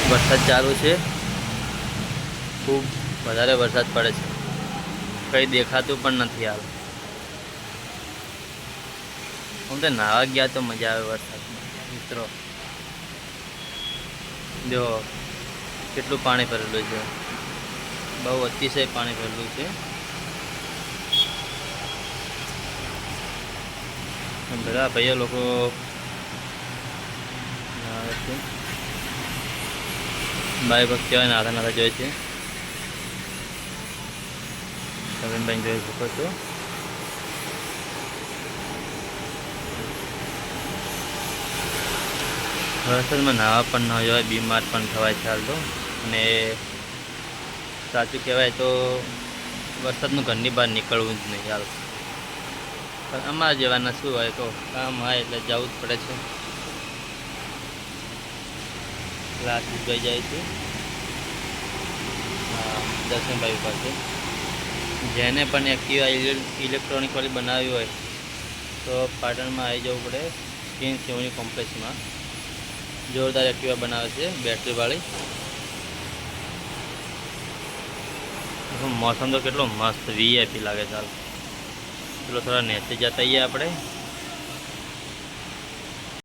વરસાદ ચાલુ છે, ખૂબ વધારે વરસાદ પડે છે, કંઈ દેખાતું પણ નથી હાલ. હું તો નાહવા ગયા તો મજા આવે વરસાદમાં મિત્રો. જો કેટલું પાણી ભરેલું છે, બહુ અતિશય પાણી ભરેલું છે. બધા ભાઈઓ લોકો નાહે છે. બાઈ ભક્તિ હોય નાતા નાતા જોઈએ છે. તમે બેન જોઈ શકો છો. વરસાદમાં નાહવા પણ ન જવાય, બીમાર પણ થવાય ચાલ તો. અને સાચું કહેવાય તો વરસાદનું ઘરની બહાર નીકળવું જ નહીં ચાલ. પણ અમારા જેવાના શું હોય, તો કામ હોય એટલે જવું જ પડે છે. ક્લાસીસ ગઈ જાય છે. હા, દર્શનભાઈ પાસે જેને પણ એક્ટિવા ઇલેક્ટ્રોનિક વાળી બનાવી હોય તો પાટણમાં આવી જવું પડે. સ્કીન સેવની કોમ્પ્લેક્સમાં જોરદાર એક્ટિવા બનાવે છે, બેટરીવાળી. મોસમ તો કેટલો મસ્ત વીઆઈપી લાગે ચાલ. ચલો થોડા નેચે જતા આવીએ આપણે.